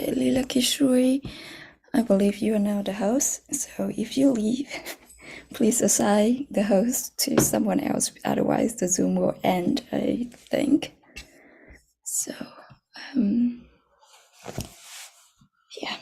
Okay, Lila Kishori, I believe you are now the host, so if you leave, please assign the host to someone else, otherwise the Zoom will end, I think. So, yeah.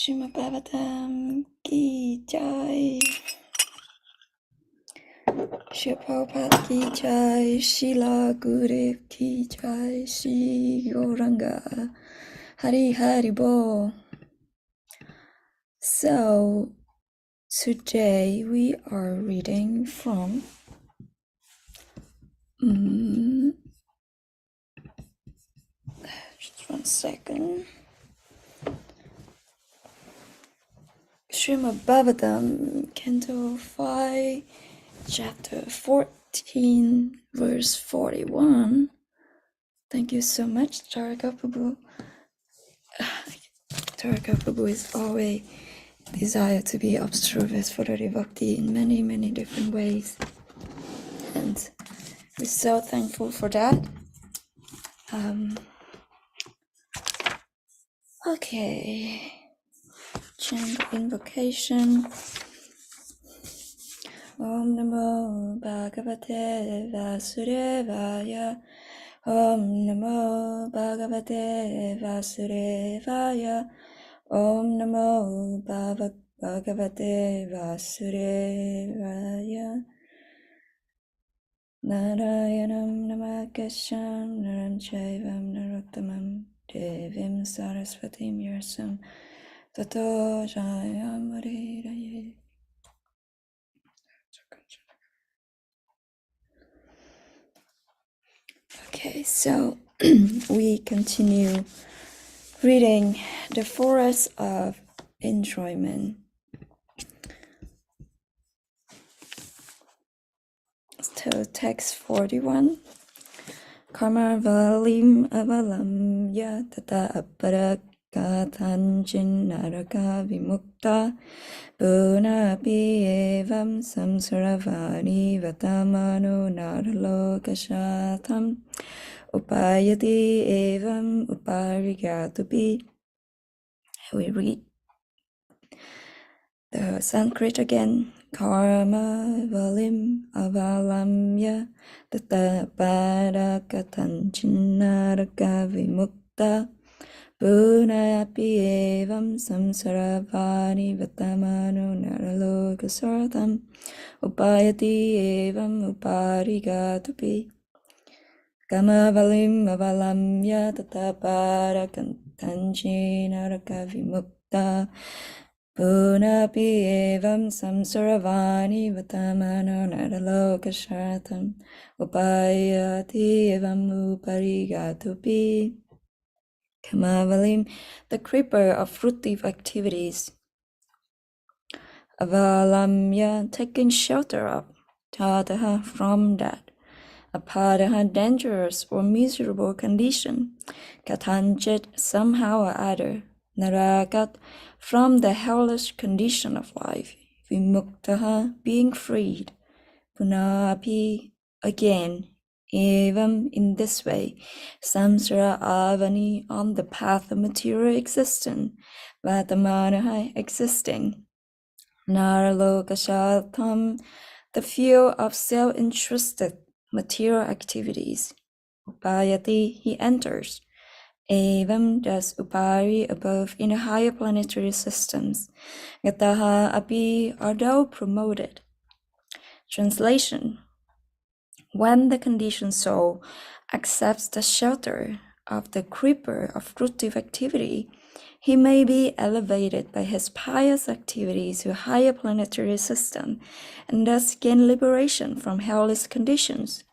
Srimad Bhagavatam ki jai, Shri Prabhupada ki jai, Shila Gurudev ki jai, Shri Gauranga, Hari Hari Bol. So, today we are reading from just one second. Srimad Bhagavatam, Canto 5, Chapter 14, verse 41. Thank you so much, Taraka Prabhu. Taraka Prabhu is always desire to be of service for the devotee in many, many different ways. And we're so thankful for that. Okay. Chant invocation. Om Namo Bhagavate Vasudevaya. Om Namo Bhagavate Vasudevaya. Om Namo Bhagavate Vasudevaya. Narayanam Namakasham Naram Chaivam Narottamam Devim Saraswatim Yarsam Tato Jayam Hariraye. Okay, so we continue reading The Forest of Enjoyment. So text 41. Karma valim avalam ya tata aparakathanchin naraka vimukta punapi evam samsaravani vatamano naralokashatam upayati evam uparigatupi. We read the Sanskrit again. Karma valim avalamya tata parakatanchinaraka vimukta punapi evam samsaravani vatamano naralokasartam upayati evam uparigatupi. Karma valim avalamya tata parakatanchinaraka vimukta punapi evam samsaravani vatamano naralokashartam upayati evam uparigatupi. Kamavalim, the creeper of fruitive activities. Avalamya, taking shelter of. Tadaha, from that. Apadaha, dangerous or miserable condition. Katanchit, somehow or other. Narakat, from the hellish condition of life. Vimuktaha, being freed. Punapi, again. Evam, in this way. Samsara avani, on the path of material existence. Vatamanaha, existing. Naralokashatam, the field of self-interested material activities. Upayati, he enters. Evam, thus upari, above in the higher planetary systems. Gataha api, although promoted. Translation. When the conditioned soul accepts the shelter of the creeper of fruitive activity, he may be elevated by his pious activities to a higher planetary system and thus gain liberation from hellish conditions.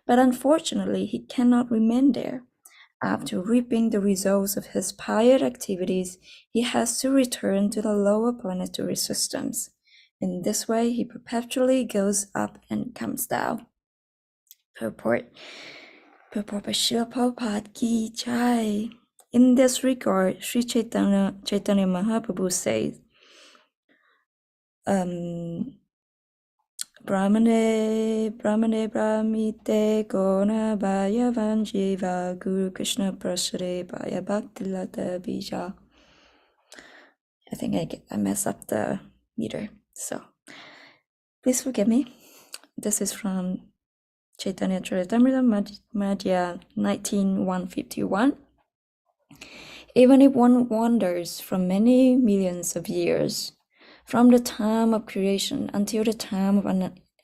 But unfortunately, he cannot remain there. After reaping the results of his pious activities, he has to return to the lower planetary systems. In this way, he perpetually goes up and comes down. Purport by Srila Prabhupada Ki Jai. In this regard, Sri Chaitanya Mahaprabhu says, Brahmane Brahmite Gona Bhaya Vanjiva Guru Krishna Prasade Bhaya Bhaktilata Bija. I think I mess up the meter, so please forgive me. This is from Chaitanya Charitamrita Madhya 19:151. Even if one wanders from many millions of years, from the time of creation until the time of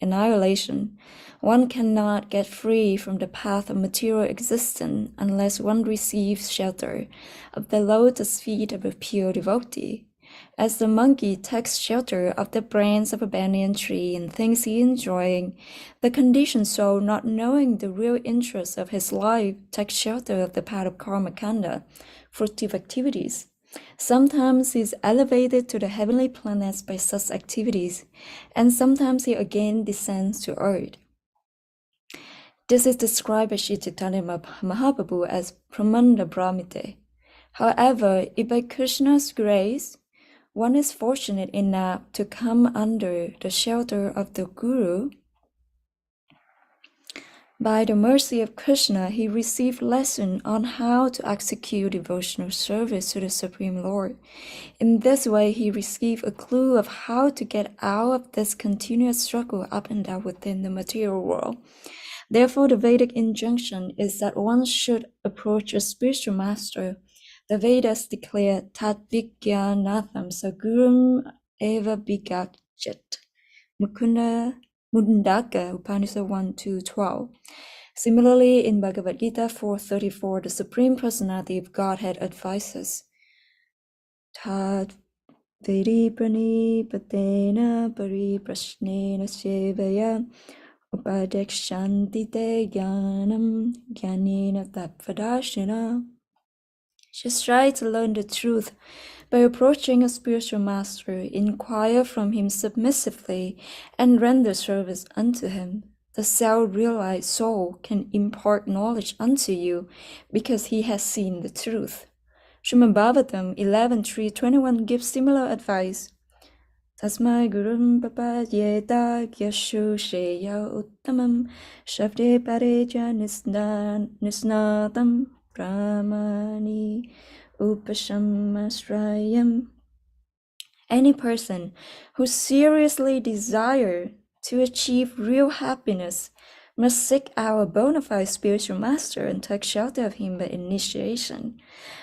annihilation, one cannot get free from the path of material existence unless one receives shelter of the lotus feet of a pure devotee. As the monkey takes shelter of the branch of a banyan tree and thinks he is enjoying, the conditioned soul, not knowing the real interest of his life, takes shelter of the path of karma kanda, fruitive activities. Sometimes he is elevated to the heavenly planets by such activities, and sometimes he again descends to earth. This is described by Sri Chaitanya Mahaprabhu as Pramanda Brahmite. However, if by Krishna's grace, one is fortunate enough to come under the shelter of the Guru, by the mercy of Krishna, he received lesson on how to execute devotional service to the Supreme Lord. In this way, he received a clue of how to get out of this continuous struggle up and down within the material world. Therefore, the Vedic injunction is that one should approach a spiritual master. The Vedas declare tat vijnanatham sagurum eva bhigachet. Mundaka Upanishad 1-12. Similarly, in Bhagavad Gita 4:34, the Supreme Personality of Godhead advises Tad Vedi Pranipatena Pariprashnena Sevaya Upadekshanti Te Jnanam Jnanena Tatvadashina. Just try to learn the truth by approaching a spiritual master, inquire from him submissively, and render service unto him. The self-realized soul can impart knowledge unto you because he has seen the truth. Srimad Bhagavatam 11.3.21 gives similar advice. Tasmai gurum papadyeta gyashu shreya uttamam shabde pareja nisnatam brahmani upashamasrayam. Any person who seriously desires to achieve real happiness must seek out a bona fide spiritual master and take shelter of him by initiation.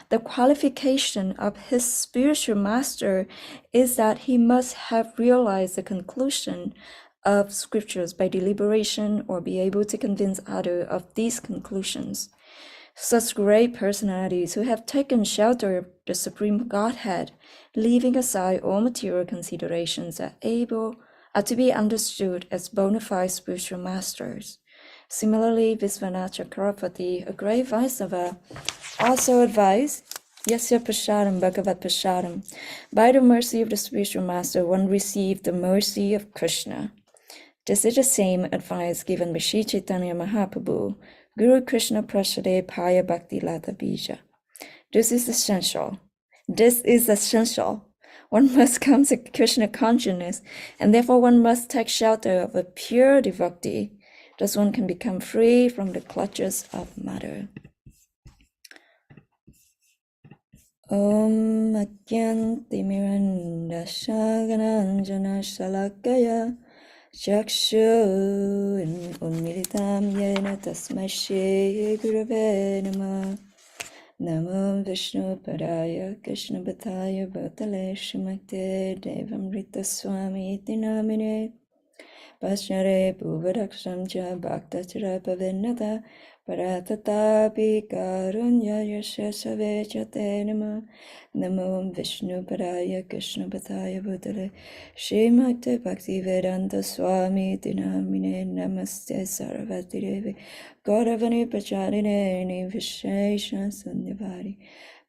The qualification of his spiritual master is that he must have realized the conclusion of scriptures by deliberation or be able to convince others of these conclusions. Such great personalities who have taken shelter of the Supreme Godhead, leaving aside all material considerations, are to be understood as bona fide spiritual masters. Similarly, Visvanath Chakravarti, a great Vaisnava, also advised, Yasya Prasadam Bhagavat Prasadam. By the mercy of the spiritual master, one received the mercy of Krishna. This is the same advice given by Sri Chaitanya Mahaprabhu, Guru Krishna Prasade Paya Bhakti Lata Bija. This is essential. One must come to Krishna consciousness, and therefore one must take shelter of a pure devotee. Thus one can become free from the clutches of matter. Om Adyanti Mirandasha Gananjana Shalakaya Chakshu Unmilitam Yena Tasmai Shri Gurave Namah. Namo Vishnu Padaya Krishna Bhataya Bhatale Shrimate Devamrita Swami Iti Namine Pashnare Bhuvadaksham Cha Bhaktachara Pavinata Paratatapi Karunya Yasha Savechate Nama. Namo Vishnu Padaya Krishna Bhataya Bhatale Shrimate Bhakti Vedanta Swami Iti Namine Namaste Sarvati Devi Gauravani Pracharineni Vishesha Sundavari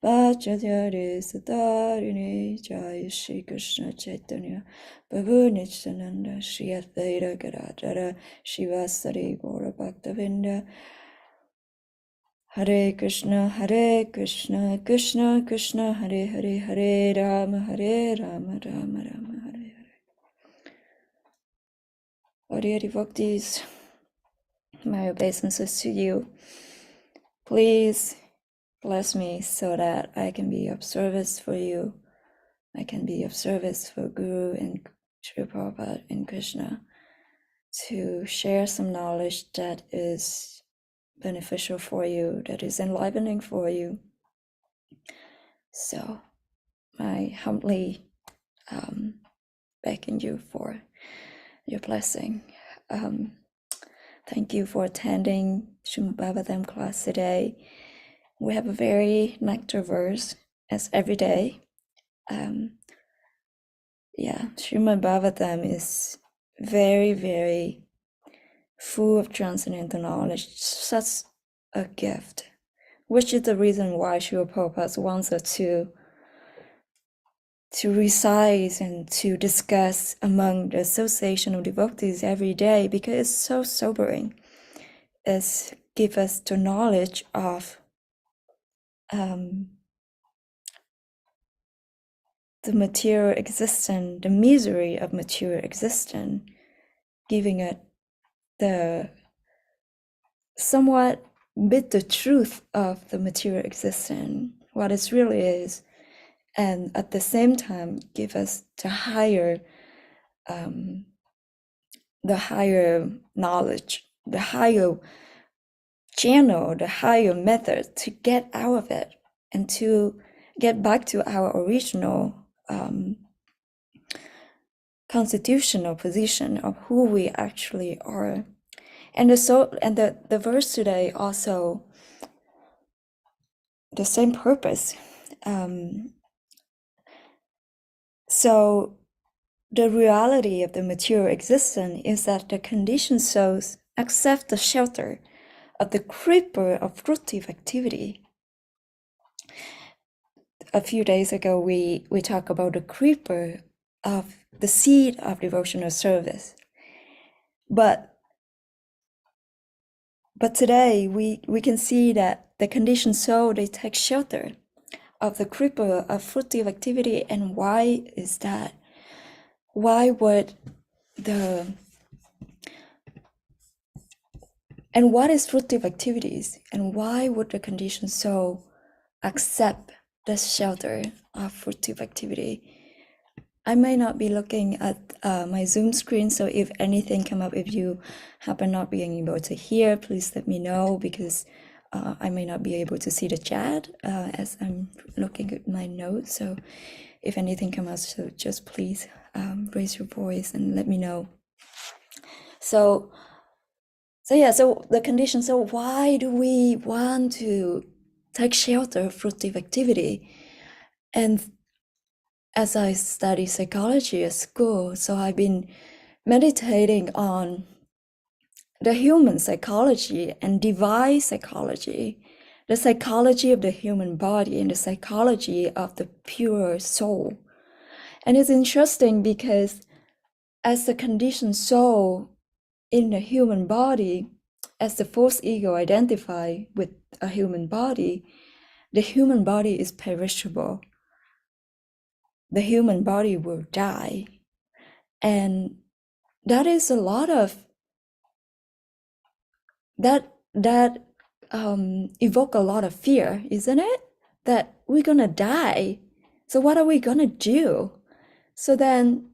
Vachadyare Satarini Jaya Shri Krishna Chaitanya Prabhu Nityananda Shri Advaita Gadadhara Shivasari Gaura Bhaktavinda Hare Krishna Krishna Krishna Hare Hare Hare Rama Rama Rama Hare Hare. Oh dear devotees, my obeisances to you. Please bless me so that I can be of service for you. I can be of service for Guru and Sri Prabhupada and Krishna to share some knowledge that is beneficial for you, that is enlivening for you. So I humbly beckon you for your blessing. Thank you for attending Srimad Bhagavatam class today. We have a very nectar verse as every day. Srimad Bhagavatam is very, very full of transcendental knowledge, such a gift, which is the reason why Srila Prabhupada wants us to to recite and to discuss among the association of devotees every day, because it's so sobering. It gives us the knowledge of the material existence, the misery of material existence, giving it the somewhat bit the truth of the material existence, what it really is, and at the same time give us the higher knowledge, the higher channel, the higher method to get out of it and to get back to our original constitutional position of who we actually are. And the verse today also the same purpose. So the reality of the material existence is that the conditioned souls accept the shelter of the creeper of fruitive activity. A few days ago, we talked about the creeper of the seed of devotional service. But today, we can see that the conditioned soul, they take shelter of the creeper of fruitive activity. And why is that? Why would and what is fruitive activities? And why would the conditioned soul accept the shelter of fruitive activity? I may not be looking at my Zoom screen, so if anything come up, if you happen not being able to hear, please let me know, because I may not be able to see the chat as I'm looking at my notes. So if anything comes up, so just please raise your voice and let me know. So the condition. So why do we want to take shelter of fruitive activity? And as I study psychology at school, so I've been meditating on the human psychology and divine psychology, the psychology of the human body and the psychology of the pure soul. And it's interesting because as the conditioned soul in the human body, as the false ego identify with a human body, the human body is perishable. The human body will die. And that is a lot of that evoke a lot of fear, isn't it? That we're gonna die. So what are we gonna do? So then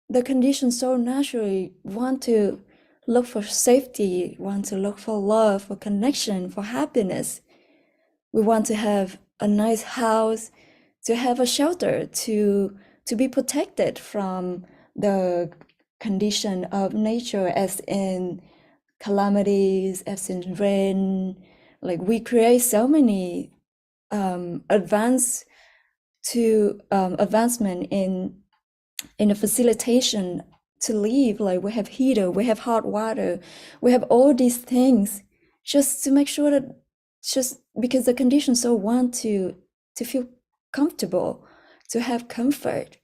the conditioned soul naturally want to look for safety, want to look for love, for connection, for happiness. We want to have a nice house, to have a shelter, to be protected from the condition of nature, as in calamities, as in rain. Like we create so many advancement in the facilitation to live. Like we have heater, we have hot water, we have all these things just to make sure that, just because the conditions so want to feel comfortable, to have comfort,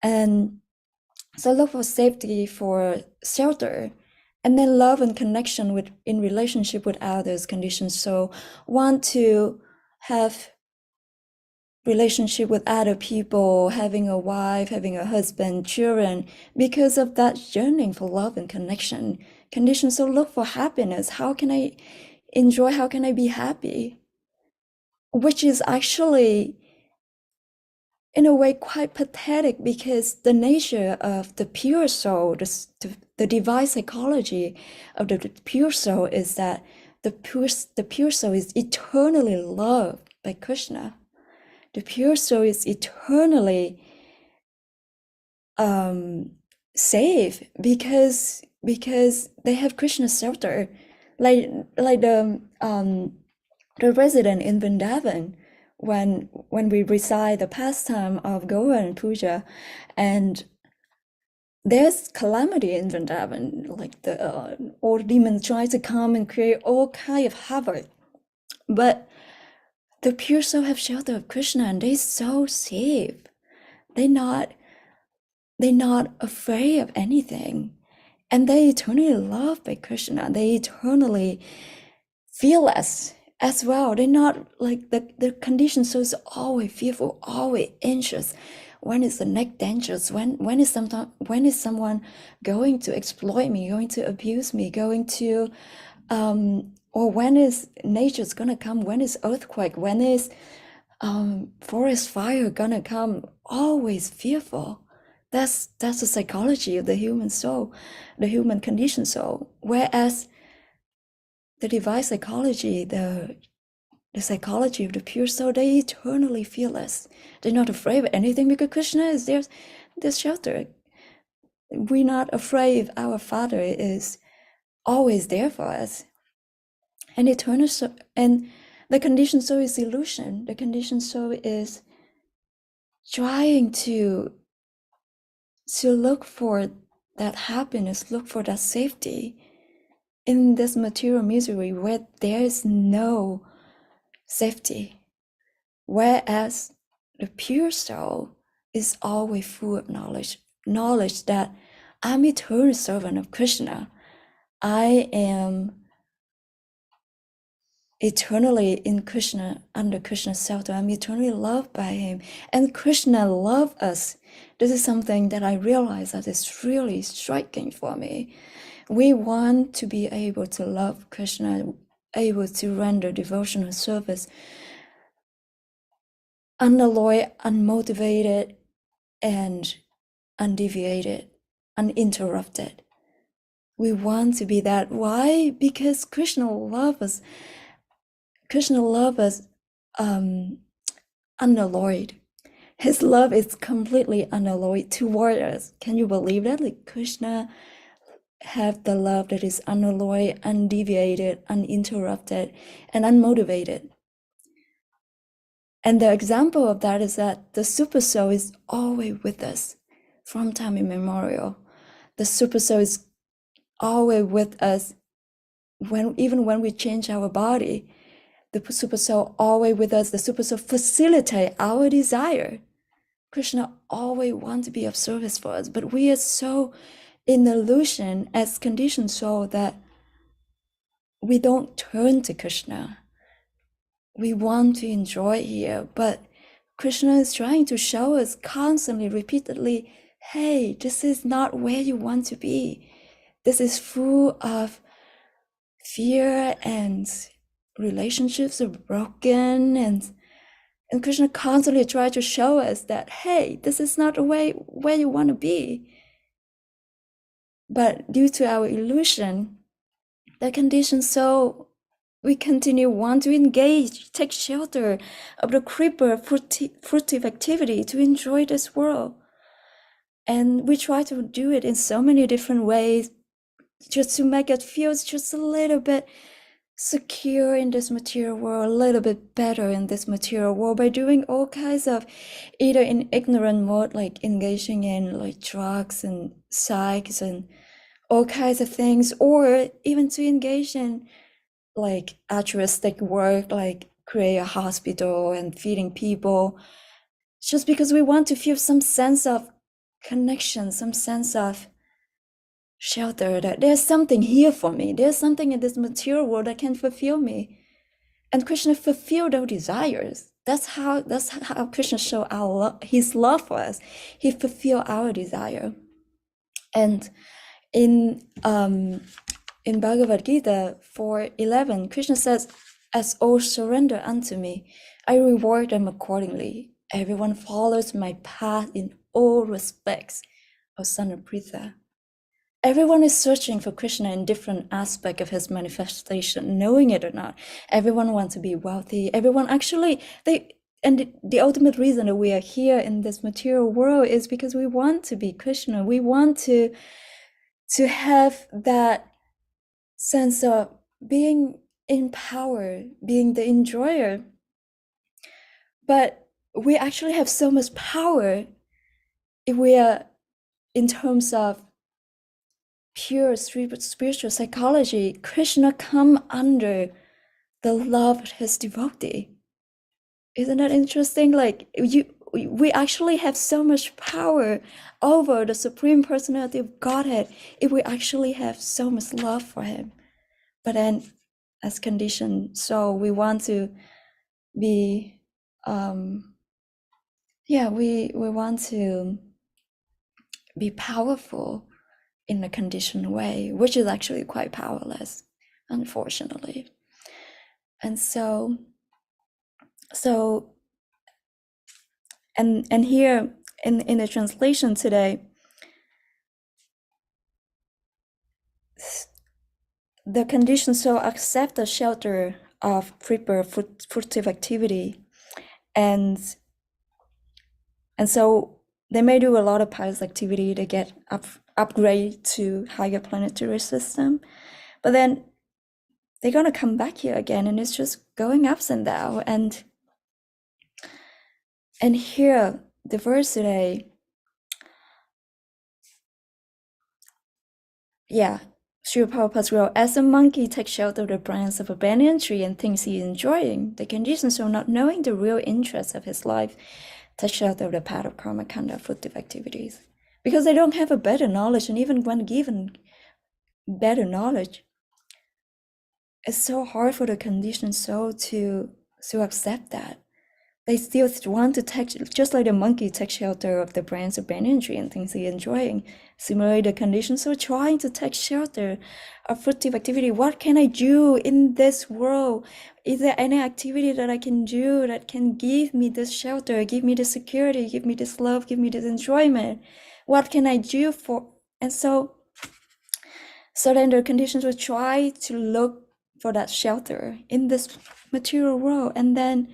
and so look for safety, for shelter, and then love and connection with in relationship with others. Conditions so want to have relationship with other people, having a wife, having a husband, children, because of that yearning for love and connection. Conditions so look for happiness. How can I enjoy? How can I be happy? Which is actually, in a way, quite pathetic, because the nature of the pure soul, the divine psychology of the pure soul is that the pure soul is eternally loved by Krishna. The pure soul is eternally safe because they have Krishna's shelter, like the resident in Vrindavan, when we recite the pastime of Govan Puja, and there's calamity in Vrindavan, like the old demons try to come and create all kind of havoc, but the pure soul have shelter of Krishna, and they so safe. They're not afraid of anything. And they eternally loved by Krishna. They eternally fearless as well. They're not like the condition soul is always fearful, always anxious. When is the next dangerous? When is someone going to exploit me, going to abuse me, going to or when is nature's gonna come? When is earthquake? When is forest fire gonna come? Always fearful. That's the psychology of the human soul, the human condition soul. Whereas the divine psychology, the psychology of the pure soul, they eternally fearless. They're not afraid of anything because Krishna is their shelter. We're not afraid if our Father is always there for us. And eternal soul, and the conditioned soul is illusion. The conditioned soul is trying to look for that happiness, look for that safety in this material misery where there is no safety. Whereas the pure soul is always full of knowledge that I'm eternal servant of Krishna. I am eternally in Krishna, under Krishna's shelter. I'm eternally loved by him. And Krishna loves us. This is something that I realize that is really striking for me. We want to be able to love Krishna, able to render devotional service, unalloyed, unmotivated, and undeviated, uninterrupted. We want to be that. Why? Because Krishna loves us. Krishna loves us unalloyed. His love is completely unalloyed toward us. Can you believe that? Like Krishna have the love that is unalloyed, undeviated, uninterrupted, and unmotivated. And the example of that is that the super soul is always with us from time immemorial. The super soul is always with us even when we change our body. The super soul always with us. The super soul facilitate our desire. Krishna always wants to be of service for us, but we are so in illusion as conditioned soul that we don't turn to Krishna. We want to enjoy here, but Krishna is trying to show us constantly, repeatedly, hey, this is not where you want to be. This is full of fear and relationships are broken, and Krishna constantly tries to show us that, hey, this is not the way where you want to be. But due to our illusion, the conditioned soul, we continue want to engage, take shelter of the creeper fruitive activity to enjoy this world. And we try to do it in so many different ways just to make it feel just a little bit secure in this material world, a little bit better in this material world by doing all kinds of, either in ignorant mode, like engaging in like drugs and psychs and all kinds of things, or even to engage in like altruistic work, like create a hospital and feeding people, just because we want to feel some sense of connection, some sense of shelter, that there's something here for me, there's something in this material world that can fulfill me. And Krishna fulfilled those desires. That's how Krishna showed his love for us. He fulfilled our desire. And in Bhagavad Gita 4:11, Krishna says, as all surrender unto me, I reward them accordingly. Everyone follows my path in all respects, O son of Pritha. Everyone is searching for Krishna in different aspects of his manifestation, knowing it or not. Everyone wants to be wealthy. Everyone actually, the ultimate reason that we are here in this material world is because we want to be Krishna. We want to have that sense of being in power, being the enjoyer. But we actually have so much power if we are, in terms of pure spiritual psychology, Krishna come under the love of his devotee. Isn't that interesting? Like we actually have so much power over the Supreme Personality of Godhead if we actually have so much love for Him. But then, as conditioned, so we want to be, we want to be powerful in a conditioned way, which is actually quite powerless, unfortunately. And and here in the translation today, the conditioned soul accept the shelter of prepared fruitive activity, and so they may do a lot of pious activity to get upgrade to higher planetary system, but then they're gonna come back here again, and it's just going ups and down. And here the verse today, Srila Prabhupada wrote, as a monkey takes shelter of the branch of a banyan tree and thinks he is enjoying, the conditioned soul, not knowing the real interest of his life, takes shelter of the path of karma kanda, fruitive activities. Because they don't have a better knowledge, and even when given better knowledge, it's so hard for the conditioned soul to accept that. They still want to take, just like the monkey takes shelter of the branch of banyan tree and thinks he's enjoying. Similarly, the conditioned soul trying to take shelter of fruitive activity. What can I do in this world? Is there any activity that I can do that can give me this shelter, give me this security, give me this love, give me this enjoyment? What can I do for? And so then the conditions will try to look for that shelter in this material world, and then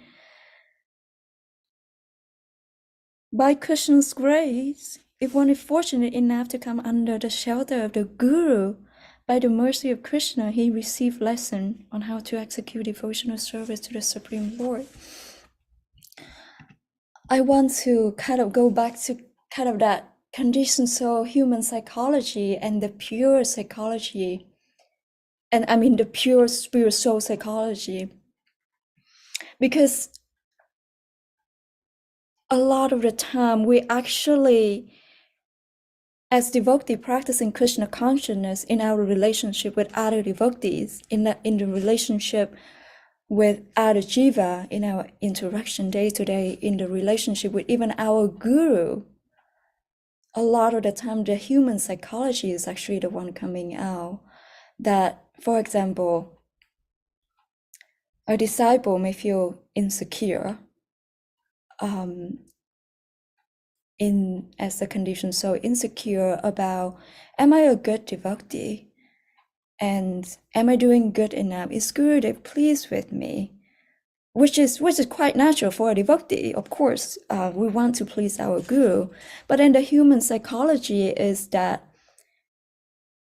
by Krishna's grace, if one is fortunate enough to come under the shelter of the Guru, by the mercy of Krishna, he received lesson on how to execute devotional service to the Supreme Lord. I want to kind of go back to kind of that conditioned soul human psychology and the pure psychology, and I mean the pure spirit soul psychology, because a lot of the time we actually, as devotee practicing Krishna consciousness in our relationship with other devotees, in the relationship with other jiva, in our interaction day to day, in the relationship with even our guru, a lot of the time the human psychology is actually the one coming out. That, for example, a disciple may feel insecure as a condition, so insecure about, am I a good devotee? And am I doing good enough? Is Gurudev pleased with me? Which is quite natural for a devotee, of course. We want to please our guru. But then the human psychology is that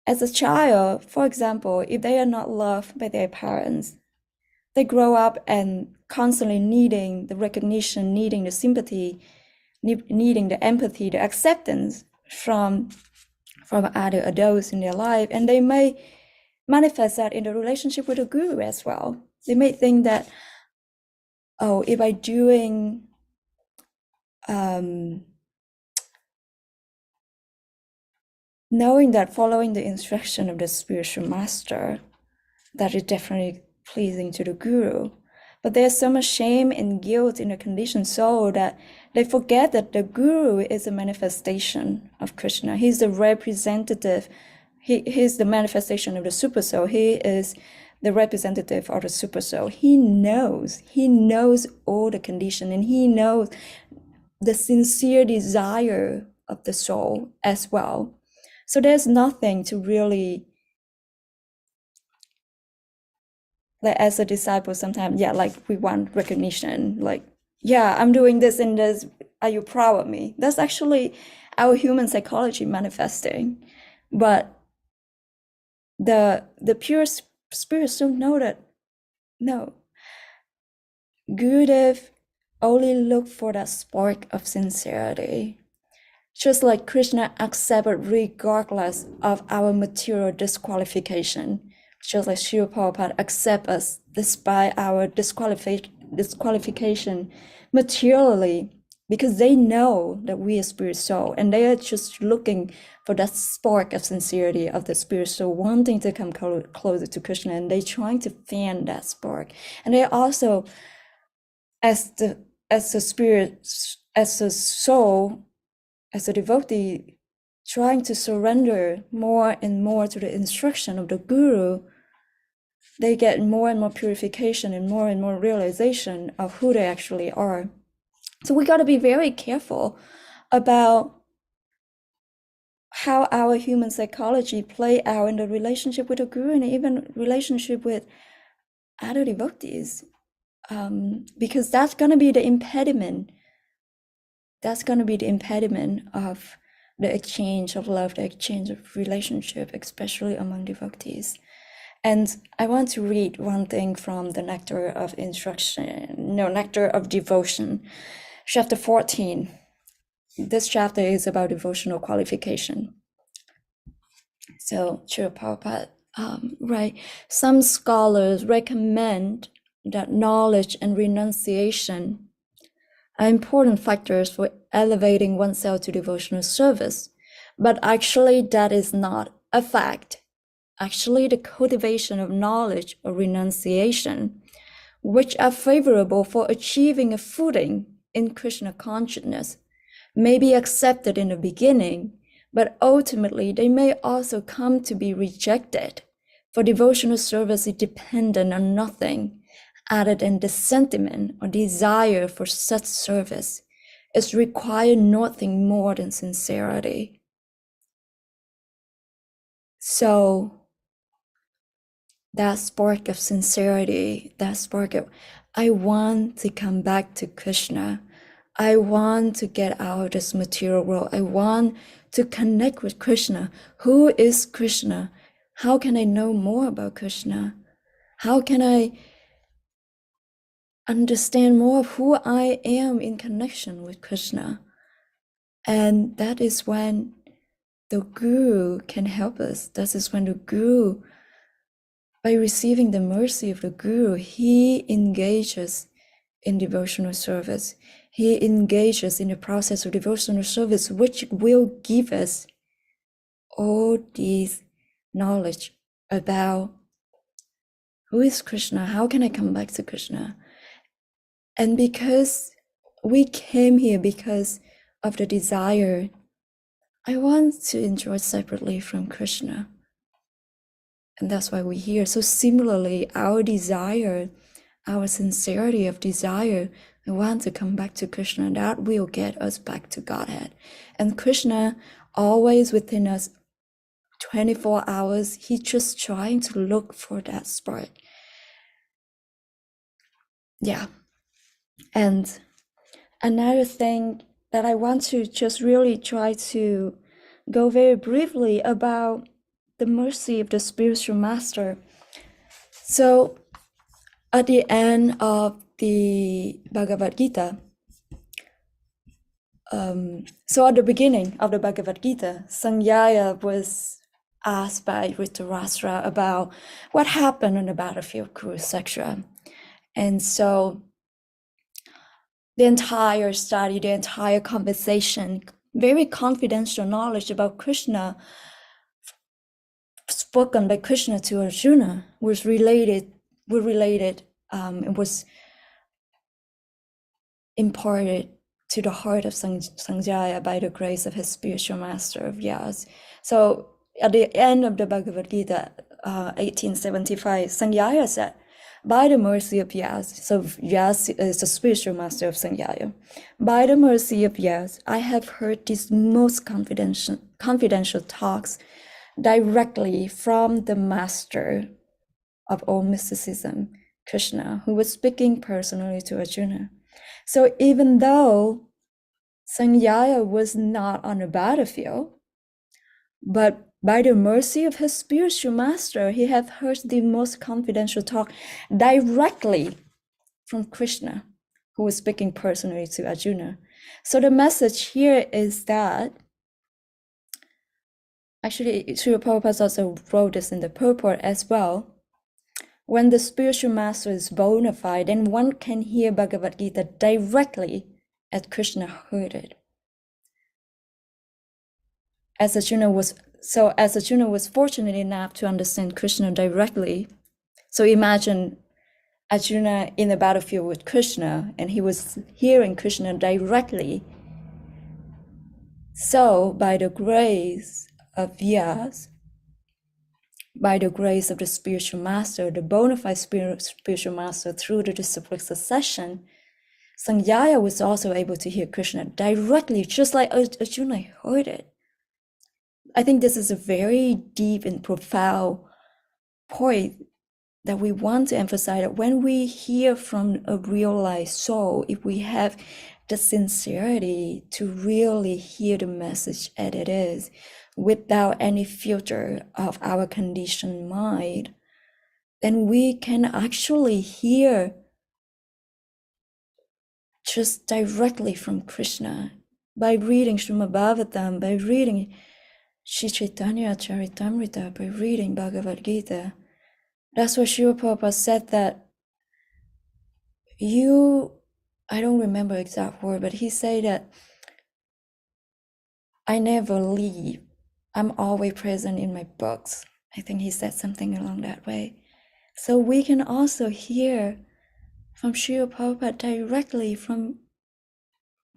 as a child, for example, if they are not loved by their parents, they grow up and constantly needing the recognition, needing the sympathy, needing the empathy, the acceptance from other adults in their life. And they may manifest that in the relationship with the guru as well. They may think that, oh, if I doing knowing that following the instruction of the spiritual master, that is definitely pleasing to the guru. But there's so much shame and guilt in the conditioned soul that they forget that the guru is a manifestation of Krishna. He's the representative. He's the manifestation of the super soul. He is the representative of the super soul. He knows all the condition, and he knows the sincere desire of the soul as well. So there's nothing to really, like as a disciple sometimes, like we want recognition, like, I'm doing this and this, are you proud of me? That's actually our human psychology manifesting. But the pure spirits don't know that. No, Gurudev only look for that spark of sincerity. Just like Krishna accepted regardless of our material disqualification. Just like Srila Prabhupada accept us despite our disqualification materially, because they know that we are spirit soul, and they are just looking for that spark of sincerity of the spirit soul, wanting to come closer to Krishna, and they're trying to fan that spark. And they also, as a spirit, as a soul, as a devotee, trying to surrender more and more to the instruction of the guru, they get more and more purification and more realization of who they actually are. So we got to be very careful about how our human psychology play out in the relationship with the guru and even relationship with other devotees, because that's going to be the impediment. That's going to be the impediment of the exchange of love, the exchange of relationship, especially among devotees. And I want to read one thing from the Nectar of Devotion, chapter 14. This chapter is about devotional qualification. So, Srila Prabhupada, right, some scholars recommend that knowledge and renunciation are important factors for elevating oneself to devotional service. But actually, that is not a fact. Actually, the cultivation of knowledge or renunciation, which are favorable for achieving a footing in Krishna consciousness, may be accepted in the beginning, but ultimately they may also come to be rejected, for devotional service is dependent on nothing other than the sentiment or desire for such service. It requires nothing more than sincerity. So that spark of sincerity, that spark of, I want to come back to Krishna. I want to get out of this material world. I want to connect with Krishna. Who is Krishna? How can I know more about Krishna? How can I understand more of who I am in connection with Krishna? And that is when the Guru can help us. That is when the Guru, by receiving the mercy of the Guru, he engages in devotional service. He engages in the process of devotional service, which will give us all these knowledge about who is Krishna, how can I come back to Krishna? And because we came here because of the desire, I want to enjoy separately from Krishna. And that's why we're here. So similarly, our desire, our sincerity of desire, we want to come back to Krishna. That will get us back to Godhead. And Krishna, always within us, 24 hours, he's just trying to look for that spark. Yeah. And another thing that I want to just really try to go very briefly about the mercy of the spiritual master. So at the end of the Bhagavad Gita, so at the beginning of the Bhagavad Gita, Sanjaya was asked by Dhritarashtra about what happened on the battlefield, Kurukshetra. And so the entire study, the entire conversation, very confidential knowledge about Krishna spoken by Krishna to Arjuna was related, it was imparted to the heart of Sanjaya by the grace of his spiritual master Vyas. So at the end of the Bhagavad Gita, 1875, Sanjaya said, by the mercy of Vyas, so Vyas is the spiritual master of Sanjaya, by the mercy of Vyas, I have heard these most confidential talks directly from the master of all mysticism, Krishna, who was speaking personally to Arjuna. So even though Sanjaya was not on the battlefield, but by the mercy of his spiritual master, he had heard the most confidential talk directly from Krishna, who was speaking personally to Arjuna. So the message here is that, actually, Srila Prabhupada also wrote this in the purport as well, when the spiritual master is bona fide, then one can hear Bhagavad Gita directly as Krishna heard it. As Arjuna was fortunate enough to understand Krishna directly. So imagine Arjuna in the battlefield with Krishna, and he was hearing Krishna directly. So by the grace of Vyas, by the grace of the spiritual master, the bona fide spiritual master, through the disciplic succession, Sanjaya was also able to hear Krishna directly, just like Arjuna heard it. I think this is a very deep and profound point that we want to emphasize, that when we hear from a realized soul, if we have the sincerity to really hear the message as it is, without any filter of our conditioned mind, then we can actually hear just directly from Krishna by reading Srimad Bhagavatam, by reading Sri Chaitanya Charitamrita, by reading Bhagavad Gita. That's why Srila Prabhupada said that I don't remember exact word, but he said that I never leave. I'm always present in my books. I think he said something along that way. So we can also hear from Srila Prabhupada directly from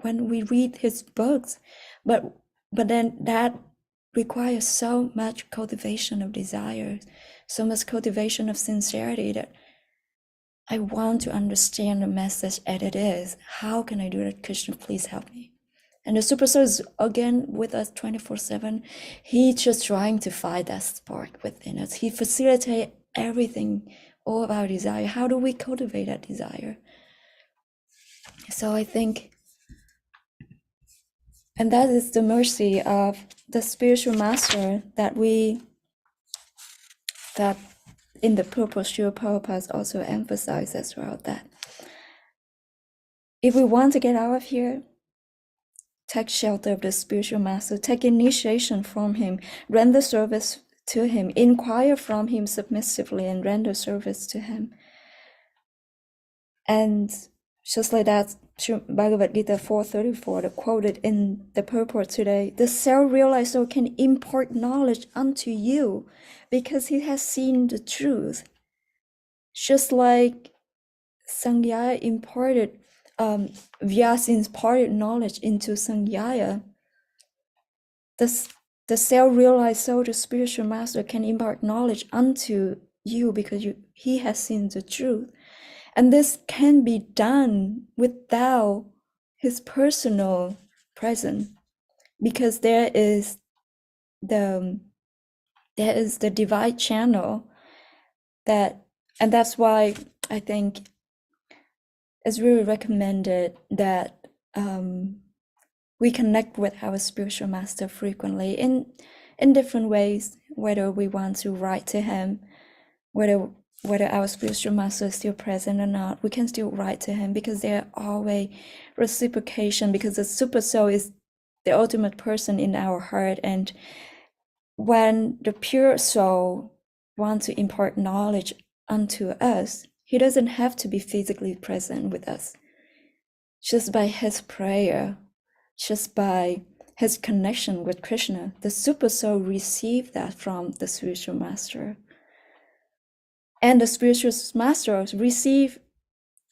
when we read his books. But then that requires so much cultivation of desire, so much cultivation of sincerity, that I want to understand the message as it is. How can I do that? Krishna, please help me. And the Super Soul is again with us 24/7. He's just trying to find that spark within us. He facilitates everything, all of our desire. How do we cultivate that desire? So I think, and that is the mercy of the spiritual master that in the purpose Srila Prabhupada also emphasized as well, that if we want to get out of here, take shelter of the spiritual master, take initiation from him, render service to him, inquire from him submissively, and render service to him. And just like that, Bhagavad Gita 4:34, quoted in the purport today, the self-realized soul can impart knowledge unto you because he has seen the truth. Just like Sanjaya imparted, Vyasa imparted knowledge into Sanjaya, the self-realized soul, the spiritual master, can impart knowledge unto you because he has seen the truth. And this can be done without his personal presence, because there is the divine channel and that's why I think it's really recommended that we connect with our spiritual master frequently in different ways, whether we want to write to him, whether our spiritual master is still present or not, we can still write to him, because there are always reciprocation, because the super soul is the ultimate person in our heart. And when the pure soul wants to impart knowledge unto us, he doesn't have to be physically present with us. Just by his prayer, just by his connection with Krishna, the super soul receives that from the spiritual master. And the spiritual master receive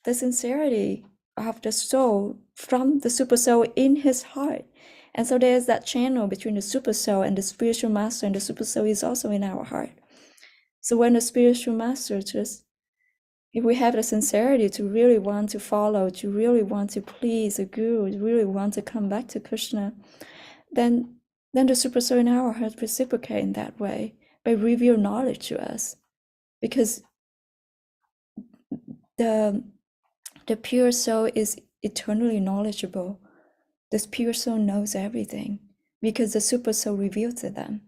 the sincerity of the soul from the super soul in his heart. And so there's that channel between the super soul and the spiritual master, and the super soul is also in our heart. So when the spiritual master if we have the sincerity to really want to follow, to really want to please the guru, to really want to come back to Krishna, then the super soul in our heart reciprocate in that way by reveal knowledge to us. Because the pure soul is eternally knowledgeable. This pure soul knows everything because the super soul revealed to them.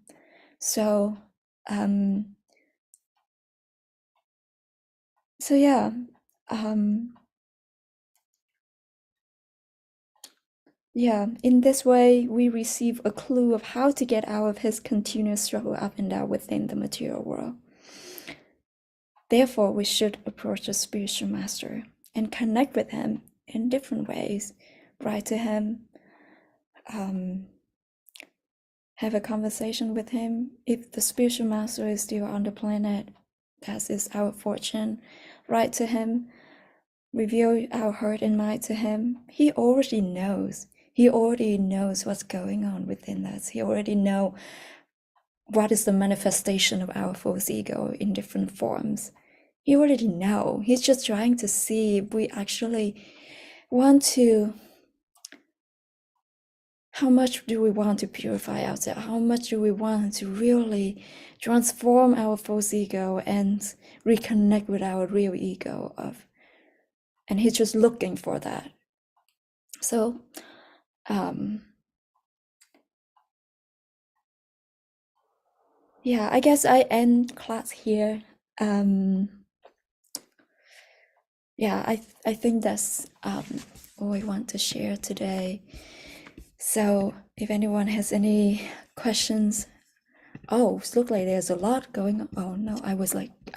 So yeah, in this way we receive a clue of how to get out of his continuous struggle up and down within the material world. Therefore, we should approach the spiritual master and connect with him in different ways. Write to him, have a conversation with him. If the spiritual master is still on the planet, that is our fortune. Write to him, reveal our heart and mind to him. He already knows. He already knows what's going on within us. He already knows what is the manifestation of our false ego in different forms. He already know. He's just trying to see if we actually want to, how much do we want to purify ourselves? How much do we want to really transform our false ego and reconnect with our real ego of? And he's just looking for that. So, yeah, I guess I end class here. Yeah, I think that's all I want to share today. So if anyone has any questions, oh, it looks like there's a lot going on. Oh no, I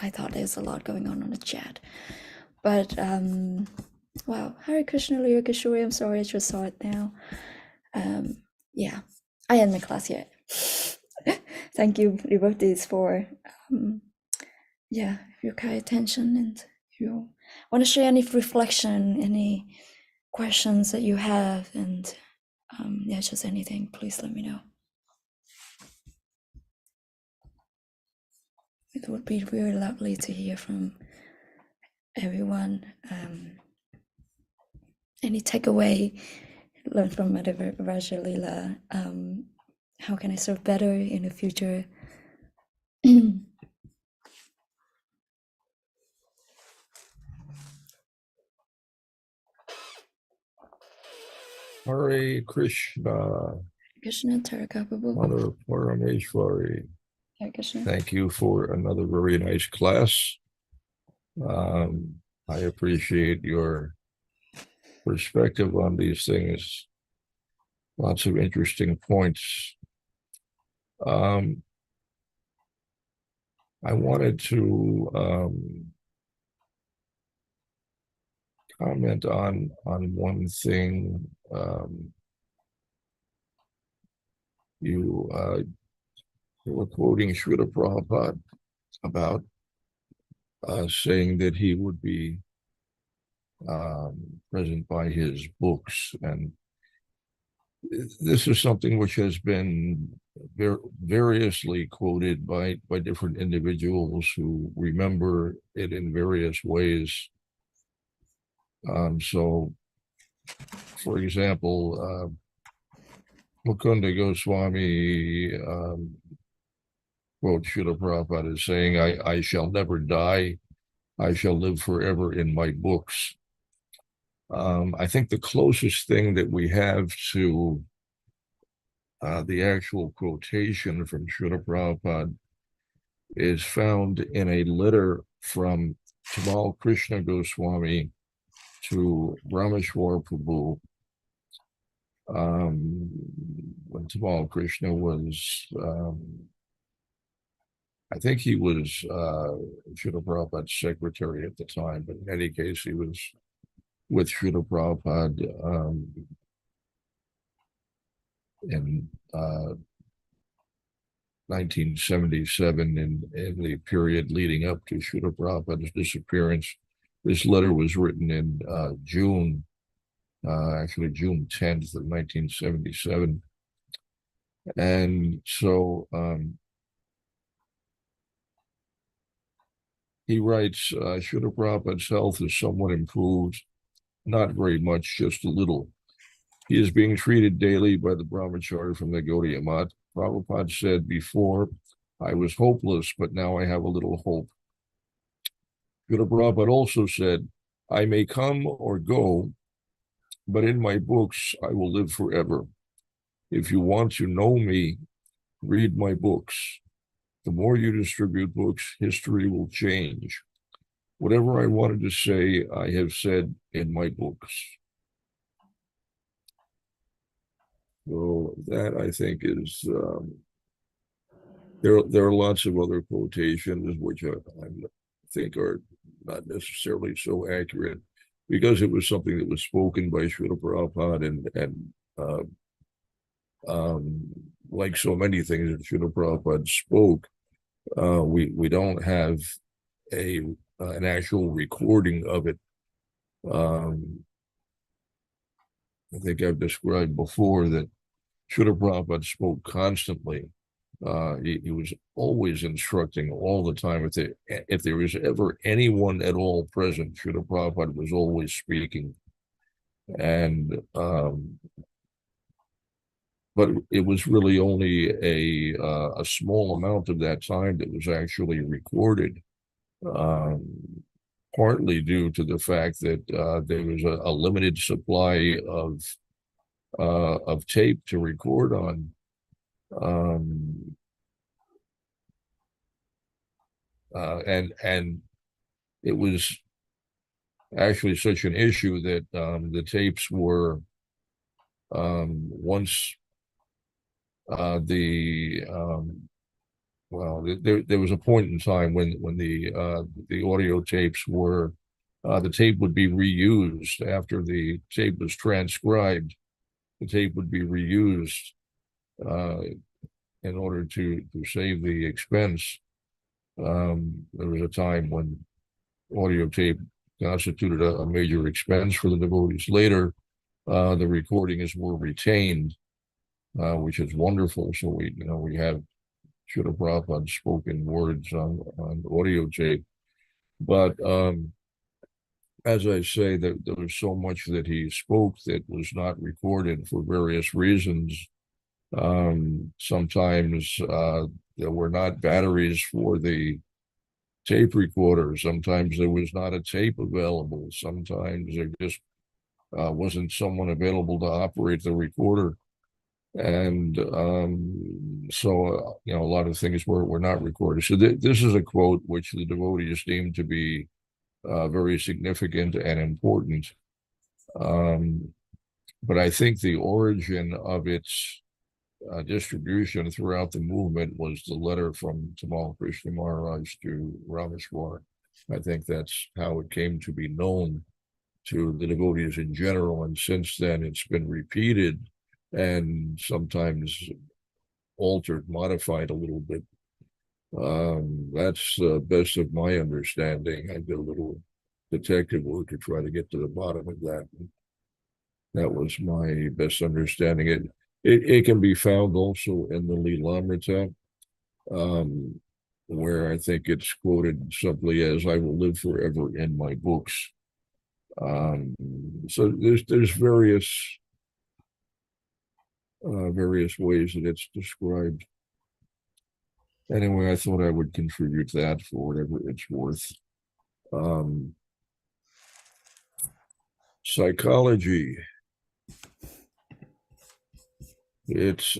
thought there's a lot going on the chat. But wow, Hare Krishna, Hare Krishna, I'm sorry, I just saw it now. Yeah, I end my class here. Thank you, devotees, for your kind attention, and if you want to share any reflection, any questions that you have, and just anything, please let me know. It would be really lovely to hear from everyone. Any takeaway learned from Mother Raja Lila? How can I serve better in the future? Hare Krishna. Krishna Tarakababu. Mother Paramesvari. Hare Krishna. Thank you for another very nice class. I appreciate your perspective on these things. Lots of interesting points. I wanted to comment on one thing. You were quoting Srila Prabhupada about saying that he would be present by his books, and this is something which has been variously quoted by different individuals who remember it in various ways. So, for example, Mukunda Goswami quote Srila Prabhupada as saying, I shall never die, I shall live forever in my books. I think the closest thing that we have to the actual quotation from Srila Prabhupada is found in a letter from Tamal Krishna Goswami to Rameshwar Prabhu. When Tamal Krishna was, I think he was Srila Prabhupada's secretary at the time, but in any case, he was with Srila Prabhupada in 1977, in the period leading up to Srila Prabhupada's disappearance. This letter was written in June 10th of 1977. And so he writes, Srila Prabhupada's health is somewhat improved, not very much, just a little. He is being treated daily by the brahmachari from the Gaudiya Math. Prabhupada said before, I was hopeless, but now I have a little hope. Srila Prabhupada also said, I may come or go, but in my books I will live forever. If you want to know me, read my books. The more you distribute books, history will change. Whatever I wanted to say, I have said in my books. So that, I think, is there are lots of other quotations which I'm think are not necessarily so accurate, because it was something that was spoken by Srila Prabhupada, and like so many things that Srila Prabhupada spoke, we don't have an actual recording of it. I think I've described before that Srila Prabhupada spoke constantly. He was always instructing all the time. If there was ever anyone at all present, Srila Prabhupada was always speaking. And but it was really only a small amount of that time that was actually recorded, partly due to the fact that there was a limited supply of tape to record on. And it was actually such an issue that the tapes were once there was a point in time when the audio tapes were the tape would be reused after the tape was transcribed. The tape would be reused in order to save the expense. There was a time when audio tape constituted a major expense for the devotees. Later, the recordings were retained, which is wonderful. So we have Srila Prabhupada's spoken words on audio tape. But as I say, there was so much that he spoke that was not recorded for various reasons. Sometimes there were not batteries for the tape recorder. Sometimes there was not a tape available. Sometimes there just wasn't someone available to operate the recorder. And so, a lot of things were not recorded. So this is a quote which the devotees deemed to be very significant and important. But I think the origin of its distribution throughout the movement was the letter from Tamal Krishna Maharaj to Rameshwar. I think that's how it came to be known to the devotees in general. And since then, it's been repeated and sometimes altered, modified a little bit. That's the best of my understanding. I did a little detective work to try to get to the bottom of that. That was my best understanding. It can be found also in the Lilamrita, where I think it's quoted simply as "I will live forever in my books." So there's various ways that it's described. Anyway, I thought I would contribute that for whatever it's worth. Psychology. It's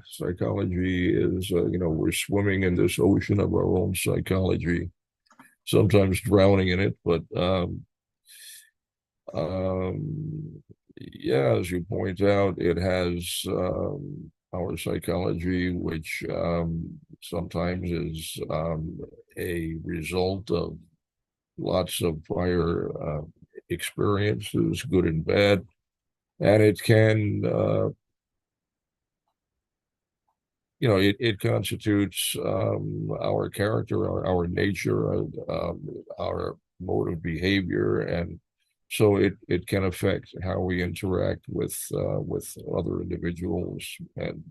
psychology is we're swimming in this ocean of our own psychology, sometimes drowning in it, but yeah, as you point out, it has our psychology, which sometimes is a result of lots of prior experiences, good and bad, and it can it constitutes our character, our nature, our mode of behavior, and so it can affect how we interact with other individuals, and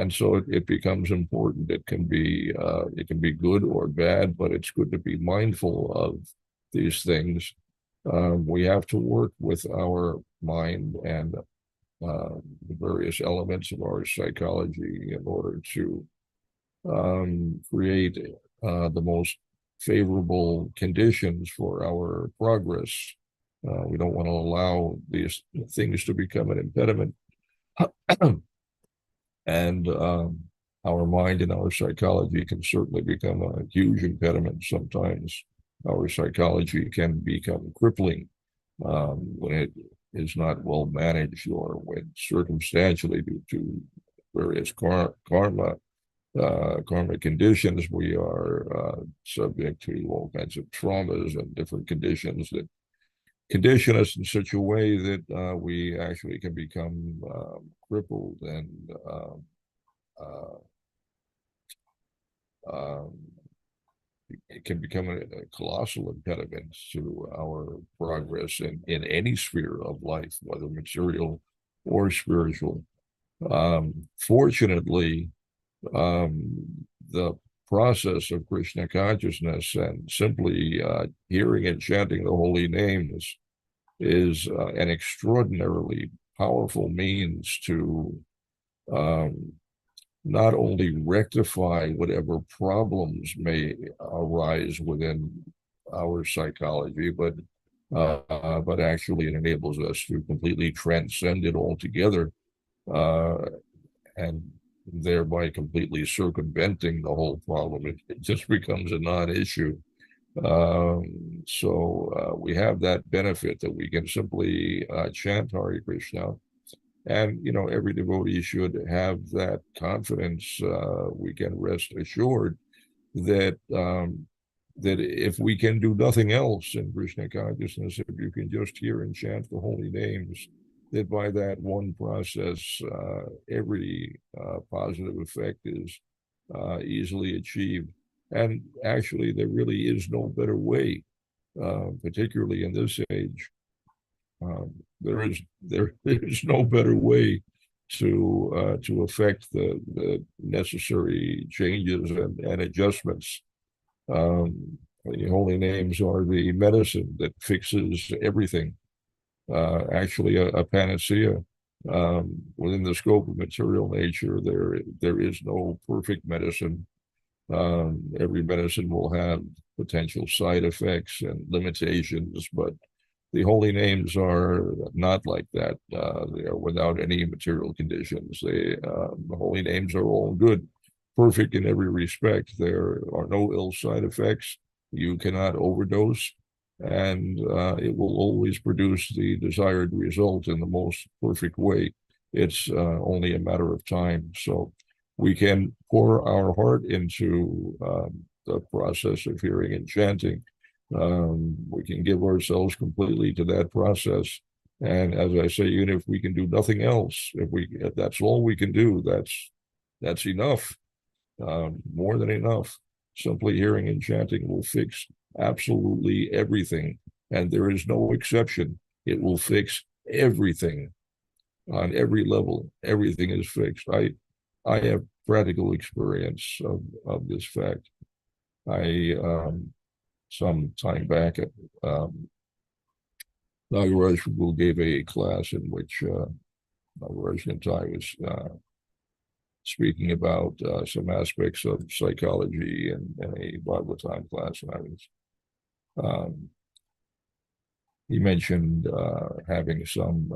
so it becomes important. It can be good or bad, but it's good to be mindful of these things. We have to work with our mind and the various elements of our psychology in order to create the most favorable conditions for our progress. We don't want to allow these things to become an impediment. And our mind and our psychology can certainly become a huge impediment. Sometimes our psychology can become crippling when it is not well managed, or when circumstantially, due to various karma, karmic conditions. We are subject to all kinds of traumas and different conditions that condition us in such a way that we actually can become crippled and um, it can become a colossal impediment to our progress in any sphere of life, whether material or spiritual. Fortunately, the process of Krishna consciousness and simply hearing and chanting the holy names is an extraordinarily powerful means to um, not only rectify whatever problems may arise within our psychology, but actually it enables us to completely transcend it altogether, and thereby completely circumventing the whole problem. It just becomes a non-issue. So we have that benefit that we can simply chant Hare Krishna. And, every devotee should have that confidence. We can rest assured that that if we can do nothing else in Krishna consciousness, if you can just hear and chant the holy names, that by that one process, every positive effect is easily achieved. And actually, there really is no better way, particularly in this age. There is no better way to affect the necessary changes and adjustments. The holy names are the medicine that fixes everything. Actually, a panacea. Within the scope of material nature, there is no perfect medicine. Every medicine will have potential side effects and limitations, but the holy names are not like that. They are without any material conditions. The holy names are all good, perfect in every respect. There are no ill side effects. You cannot overdose, and it will always produce the desired result in the most perfect way. It's only a matter of time. So we can pour our heart into the process of hearing and chanting. We can give ourselves completely to that process. And as I say, even if we can do nothing else, if that's all we can do, that's enough, more than enough. Simply hearing and chanting will fix absolutely everything, and there is no exception. It will fix everything on every level. Everything is fixed. I have practical experience of this fact. I some time back at Nagaraj Prabhu gave a class in which Nagaraj Nitai was speaking about some aspects of psychology in a Bhagavatam class, and I was he mentioned having some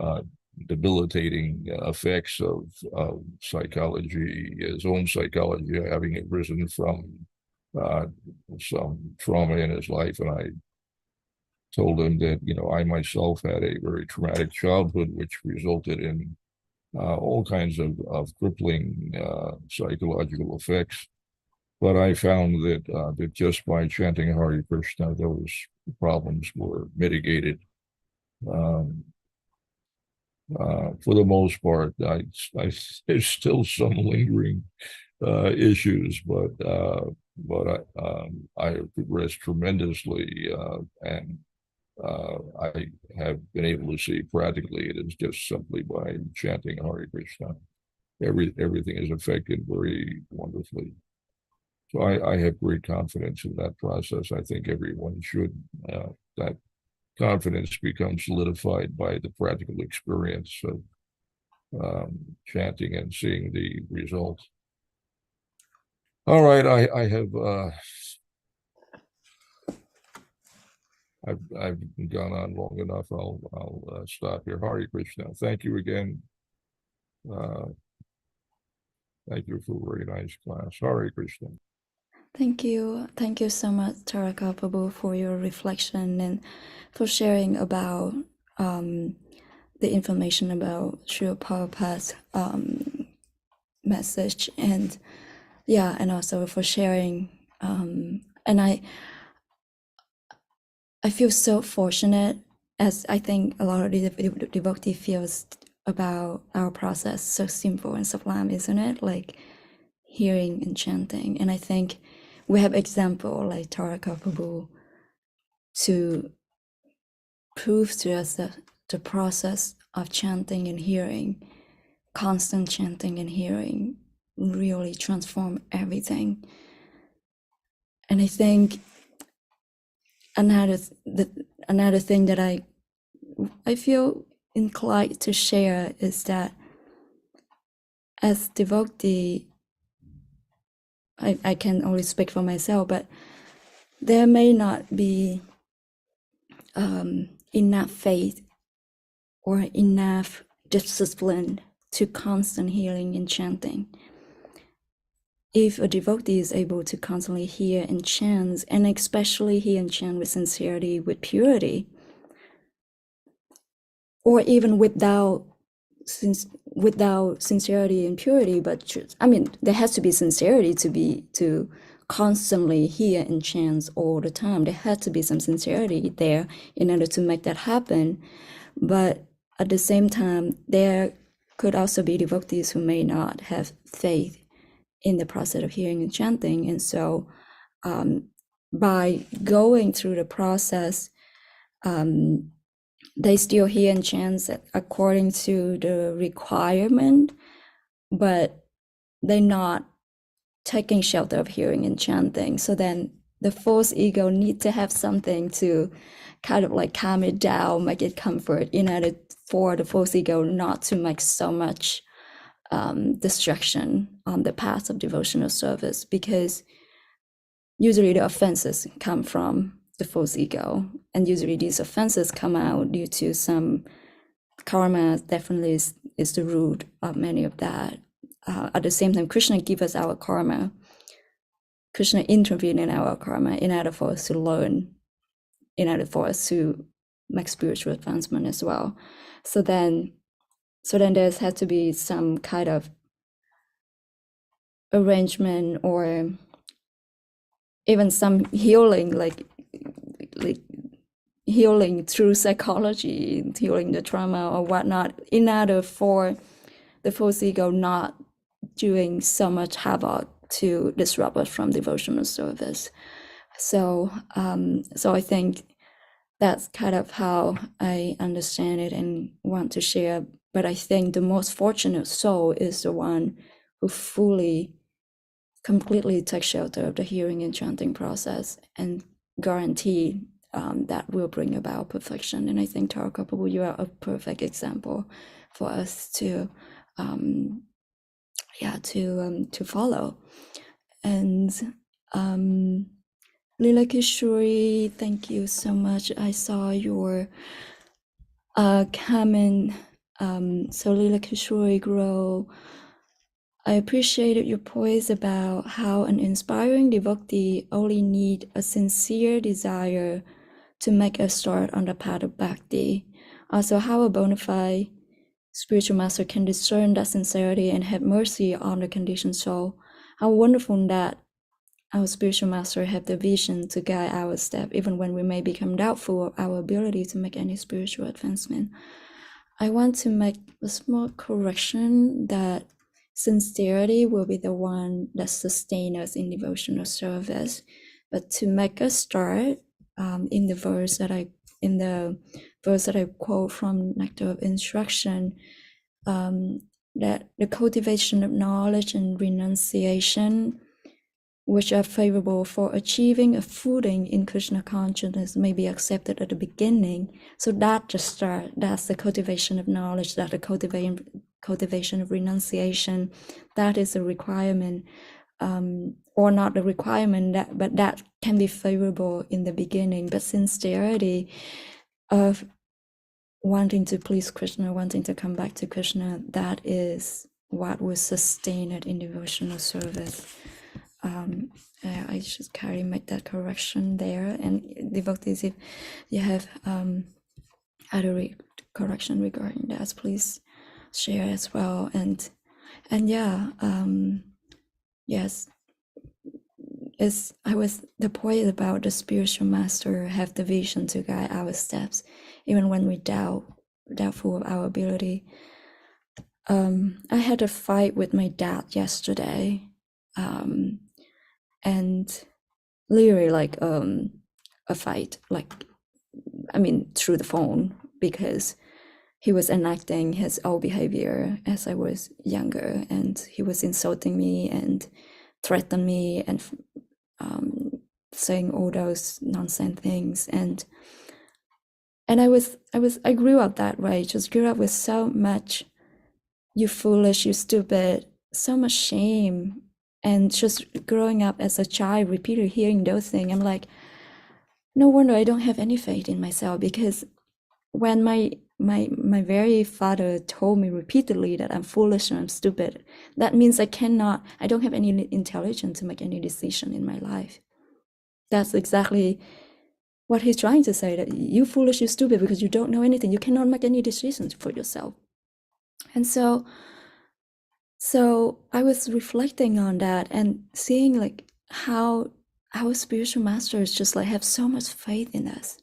debilitating effects of psychology, his own psychology, having arisen from some trauma in his life, and I told him that I myself had a very traumatic childhood, which resulted in all kinds of crippling psychological effects. But I found that just by chanting Hare Krishna, those problems were mitigated. For the most part, there's still some lingering issues, but I have progressed tremendously, and I have been able to see practically it is just simply by chanting Hare Krishna. Everything is affected very wonderfully. So I have great confidence in that process. I think everyone should. That confidence becomes solidified by the practical experience of chanting and seeing the results. All right, I have I've gone on long enough. I'll stop here. Hare Krishna. Thank you again. Thank you for a very nice class. Hare Krishna. Thank you so much, Taraka Prabhu, for your reflection and for sharing about the information about Srila Prabhupada's message. And yeah, and also for sharing. And I feel so fortunate, as I think a lot of the devotee feels about our process. So simple and sublime, isn't it? Like hearing and chanting. And I think we have example like Taraka Prabhu to prove to us that the process of chanting and hearing, constant chanting and hearing, really transform everything. And I think another thing that I feel inclined to share is that as devotee, I can only speak for myself, but there may not be enough faith or enough discipline to constant hearing and chanting. If a devotee is able to constantly hear and chant, and especially hear and chant with sincerity, with purity, or even without sincerity and purity, but I mean, there has to be sincerity to constantly hear and chant all the time. There has to be some sincerity there in order to make that happen. But at the same time, there could also be devotees who may not have faith in the process of hearing and chanting. And so by going through the process, they still hear and chant according to the requirement, but they're not taking shelter of hearing and chanting. So then the false ego need to have something to kind of like calm it down, make it comfort, in order for the false ego not to make so much distraction on the path of devotional service, because usually the offenses come from the false ego, and usually these offenses come out due to some karma. Definitely is the root of many of that. At the same time, Krishna gives us our karma. Krishna intervened in our karma in order for us to learn, in order for us to make spiritual advancement as well. So then there has to be some kind of arrangement or even some healing, like healing through psychology, healing the trauma or whatnot, in order for the false ego not doing so much havoc to disrupt us from devotional service. So I think that's kind of how I understand it and want to share. But I think the most fortunate soul is the one who fully, completely takes shelter of the hearing and chanting process and guarantee that will bring about perfection. And I think Taraka Prabhu, you are a perfect example for us to follow. And Lila Kishori, thank you so much. I saw your comment. So Lila Kishori Grow, I appreciated your points about how an inspiring devotee only need a sincere desire to make a start on the path of bhakti. Also, how a bona fide spiritual master can discern that sincerity and have mercy on the conditioned soul. How wonderful that our spiritual master have the vision to guide our step, even when we may become doubtful of our ability to make any spiritual advancement. I want to make a small correction that sincerity will be the one that sustains us in devotional service. But to make a start, in the verse that I quote from Nectar of Instruction, that the cultivation of knowledge and renunciation, which are favorable for achieving a footing in Krishna consciousness, may be accepted at the beginning. So that's the start. That's the cultivation of knowledge. That's the cultivation of renunciation. That is a requirement, or not a requirement, but that can be favorable in the beginning. But sincerity of wanting to please Krishna, wanting to come back to Krishna, that is what will sustain it in devotional service. I should make that correction there. And devotees, if you have other correction regarding that, please share as well. And yeah, yes, the point about the spiritual master have the vision to guide our steps, even when we doubtful of our ability. I had a fight with my dad yesterday, and literally like a fight, like I mean through the phone, because he was enacting his old behavior as I was younger, and he was insulting me and threatened me and saying all those nonsense things, and I grew up that way. Just grew up with so much "you foolish, you stupid," so much shame, and just growing up as a child, repeatedly hearing those things, I'm like, no wonder I don't have any faith in myself, because when my very father told me repeatedly that I'm foolish and I'm stupid, that means I don't have any intelligence to make any decision in my life. That's exactly what he's trying to say, that you foolish, you stupid, because you don't know anything. You cannot make any decisions for yourself. And so I was reflecting on that and seeing like how our spiritual masters just like have so much faith in us.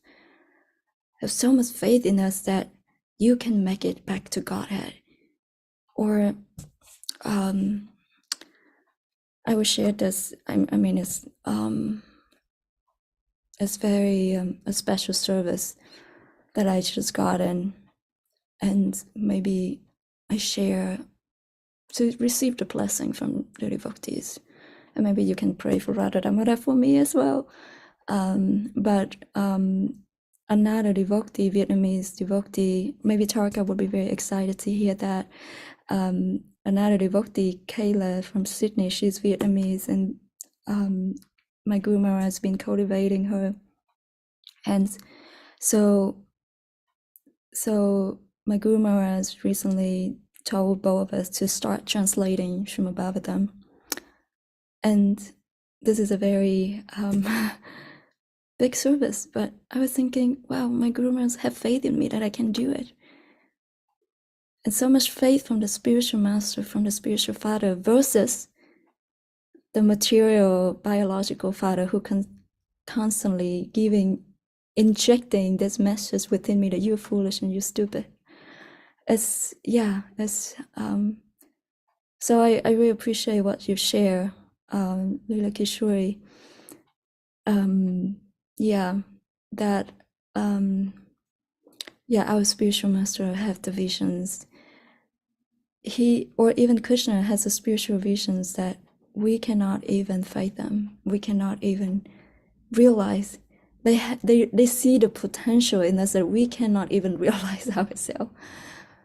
Have so much faith in us that you can make it back to Godhead. Or I will share this. I mean, it's very a special service that I just got in, and maybe I share to receive the blessing from the devotees, and maybe you can pray for Radha for me as well. But another devotee, Vietnamese devotee, maybe Tarka would be very excited to hear that. Another devotee, Kayla from Sydney, she's Vietnamese, and my Guru Maharaj has been cultivating her. And so my Guru Maharaj recently told both of us to start translating Srimad Bhagavatam. And this is a very big service, but I was thinking, wow, my Guru Maharaj have faith in me that I can do it. And so much faith from the spiritual master, from the spiritual father, versus the material biological father who can constantly injecting this message within me that you're foolish and you're stupid. So I really appreciate what you share, Lila Kishori. Our spiritual master have the visions. He, or even Krishna, has the spiritual visions that we cannot even fight them. We cannot even realize. They see the potential in us that we cannot even realize ourselves,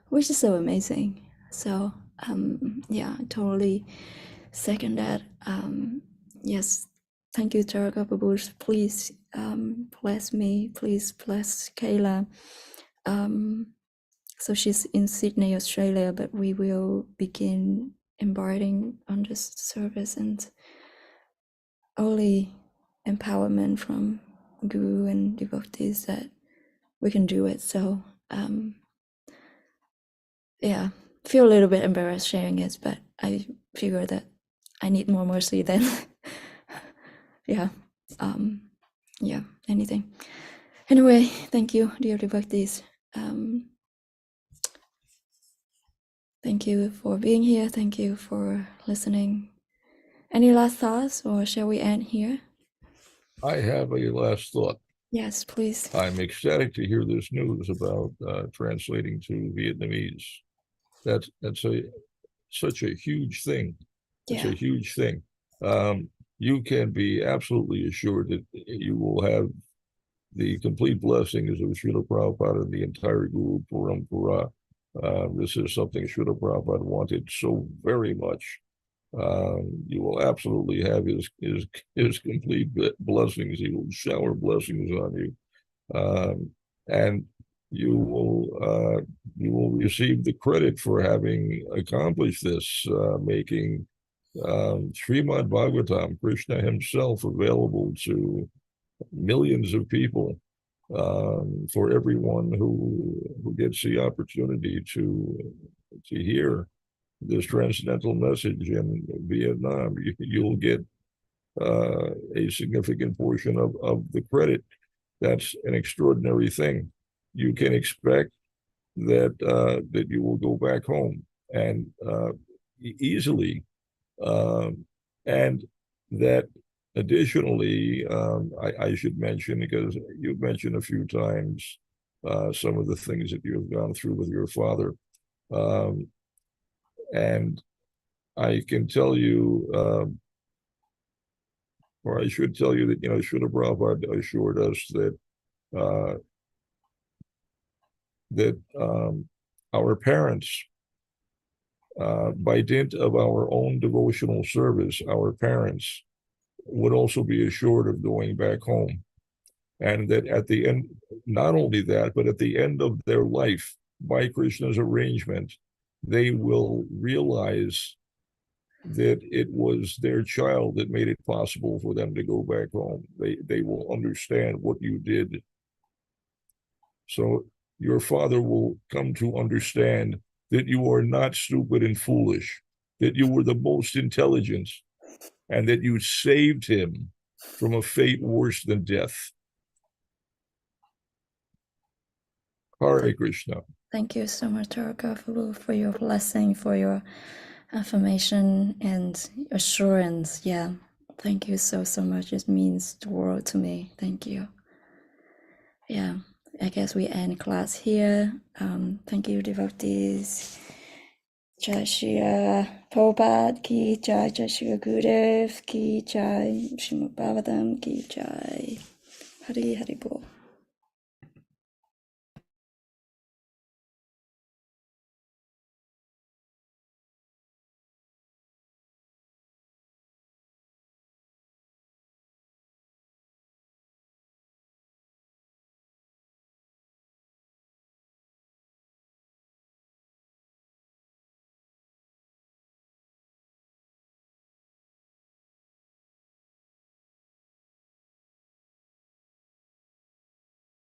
which is so amazing. So I totally second that. Yes, thank you, Taraka Babush. Please bless me. Please bless Kayla. So she's in Sydney, Australia, but we will begin embarking on this service, and only empowerment from Guru and devotees that we can do it. So feel a little bit embarrassed sharing it, but I figure that I need more mercy than anything. Anyway, thank you, dear devotees. Thank you for being here. Thank you for listening. Any last thoughts, or shall we end here? I have a last thought. Yes, please. I'm ecstatic to hear this news about translating to Vietnamese. That's such a huge thing. It's a huge thing. You can be absolutely assured that you will have the complete blessings of Srila Prabhupada and the entire Guru Parampara. This is something Srila Prabhupada wanted so very much. You will absolutely have his complete blessings. He will shower blessings on you, and you will receive the credit for having accomplished this, making Srimad Bhagavatam, Krishna himself, available to millions of people, for everyone who gets the opportunity to hear this transcendental message in Vietnam. You'll get a significant portion of the credit. That's an extraordinary thing. You can expect that you will go back home and easily, and that additionally, I should mention, because you've mentioned a few times some of the things that you have gone through with your father, and I can tell you, or I should tell you that, Srila Prabhupada assured us uh, that our parents, by dint of our own devotional service, our parents would also be assured of going back home. And that at the end, not only that, but at the end of their life, by Krishna's arrangement, they will realize that it was their child that made it possible for them to go back home. They will understand what you did. So your father will come to understand that you are not stupid and foolish, that you were the most intelligent, and that you saved him from a fate worse than death. Hare Krishna. Thank you so much, Tarakafu, for your blessing, for your affirmation and assurance. Yeah, thank you so much. It means the world to me. Thank you. Yeah, I guess we end class here. Thank you, devotees. Jai Shri Prabhupada ki jai, Jai Shri Gurudev ki jai, Srimad Bhagavatam ki jai. Hari Hari Bol.